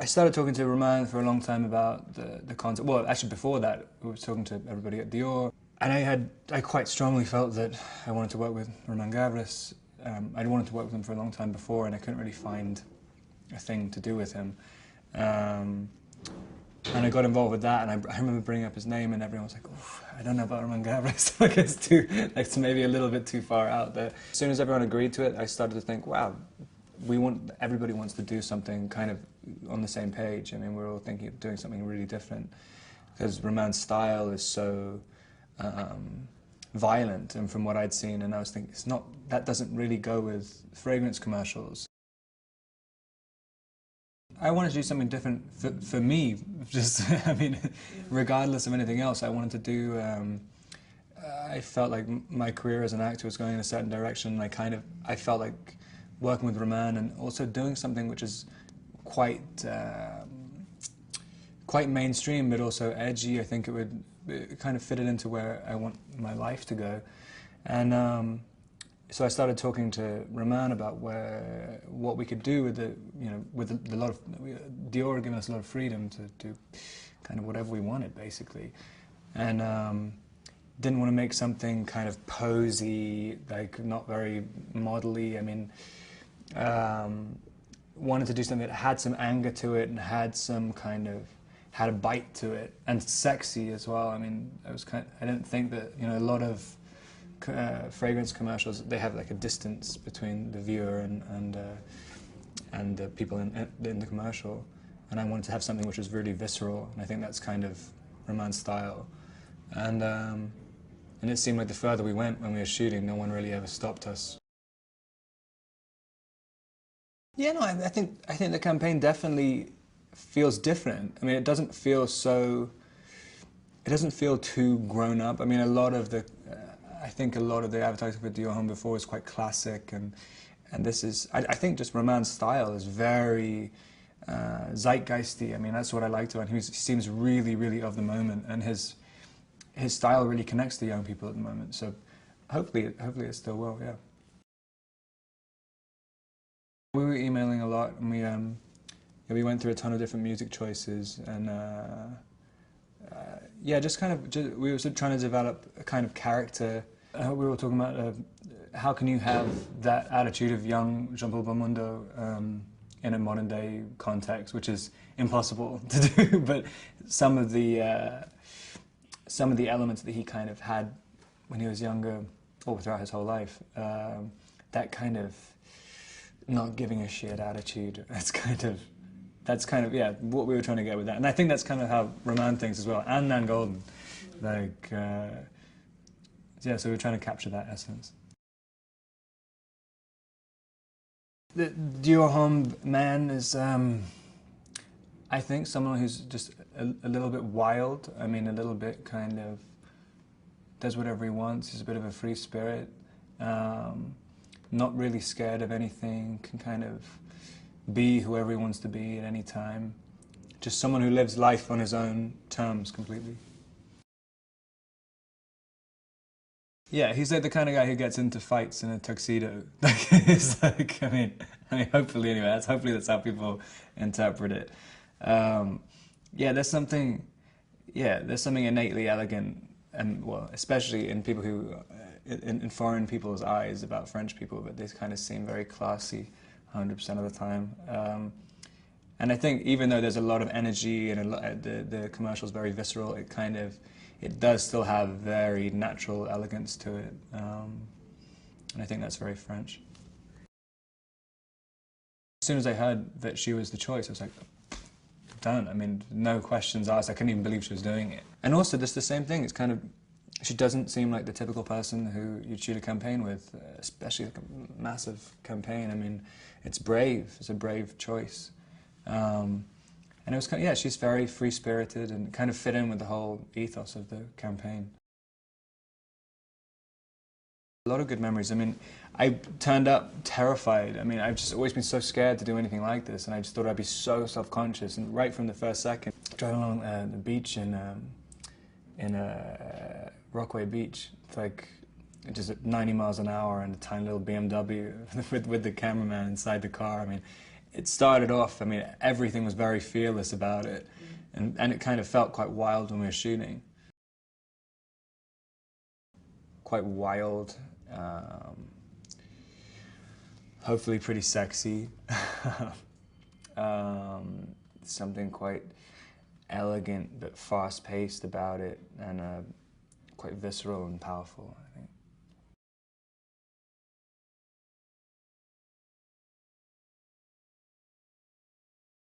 I started talking to Roman for a long time about the concept. Well, actually before that, we were talking to everybody at Dior. And I quite strongly felt that I wanted to work with Roman Gavras. I'd wanted to work with him for a long time before, and I couldn't really find a thing to do with him. And I got involved with that, and I remember bringing up his name, and everyone was like, "Oof, I don't know about Roman Gavras." Like it's maybe a little bit too far out there. As soon as everyone agreed to it, I started to think, wow, everybody wants to do something kind of on the same page. I mean, we're all thinking of doing something really different, because Roman's style is so violent, and from what I'd seen, and I was thinking, that doesn't really go with fragrance commercials. I wanted to do something different for me, just, I mean, regardless of anything else. I wanted to do, I felt like my career as an actor was going in a certain direction, and I felt like working with Roman and also doing something which is quite mainstream, but also edgy. I think it kind of fitted into where I want my life to go. And so I started talking to Roman about what we could do with a lot of Dior had given us a lot of freedom to do kind of whatever we wanted, basically, and didn't want to make something kind of posy, like not very modelly. I mean, wanted to do something that had some anger to it and had a bite to it, and sexy as well. I mean, I didn't think that, a lot of fragrance commercials, they have like a distance between the viewer and the people in the commercial, and I wanted to have something which was really visceral, and I think that's kind of Roman's style. And it seemed like the further we went when we were shooting, no one really ever stopped us. Yeah, no, I think the campaign definitely feels different. I mean, it doesn't feel too grown up. I mean, I think a lot of the advertising for Dior Home before was quite classic, and this is, I think just Roman's style is very zeitgeisty. I mean, that's what I liked about him. He seems really, really of the moment, and his style really connects to young people at the moment. So hopefully it still will, yeah. We were emailing a lot, and we went through a ton of different music choices, and yeah, we were sort of trying to develop a kind of character. We were talking about how can you have that attitude of young Jean-Paul Belmondo in a modern day context, which is impossible to do, but some of the elements that he kind of had when he was younger, or throughout his whole life, that kind of not giving a shit attitude, that's kind of, yeah, what we were trying to get with that. And I think that's kind of how Roman thinks as well, and Nan Golden. Like, yeah, so we're trying to capture that essence. The Dior Homme man is, I think, someone who's just a little bit wild. I mean, a little bit kind of does whatever he wants. He's a bit of a free spirit. Not really scared of anything, can kind of be whoever he wants to be at any time. Just someone who lives life on his own terms completely. Yeah, he's like the kind of guy who gets into fights in a tuxedo. Like, it's like, I mean, hopefully anyway, hopefully that's how people interpret it. Yeah, there's something innately elegant, and well, especially in people who, in foreign people's eyes about French people, but they kind of seem very classy 100% of the time. And I think even though there's a lot of energy and the commercial's very visceral, it does still have very natural elegance to it. And I think that's very French. As soon as I heard that she was the choice, I was like, done. I mean, no questions asked. I couldn't even believe she was doing it. And also, just the same thing. It's kind of, she doesn't seem like the typical person who you'd shoot a campaign with, especially like a massive campaign. I mean, it's brave. It's a brave choice. And it was kind of, yeah, she's very free-spirited and kind of fit in with the whole ethos of the campaign. A lot of good memories. I mean, I turned up terrified. I mean, I've just always been so scared to do anything like this, and I just thought I'd be so self-conscious. And right from the first second, driving along the beach in Rockaway Beach, it's like just at 90 miles an hour in a tiny little BMW with the cameraman inside the car. I mean, it started off, I mean, everything was very fearless about it, and it kind of felt quite wild when we were shooting. Quite wild, hopefully pretty sexy, something quite elegant but fast-paced about it, and quite visceral and powerful.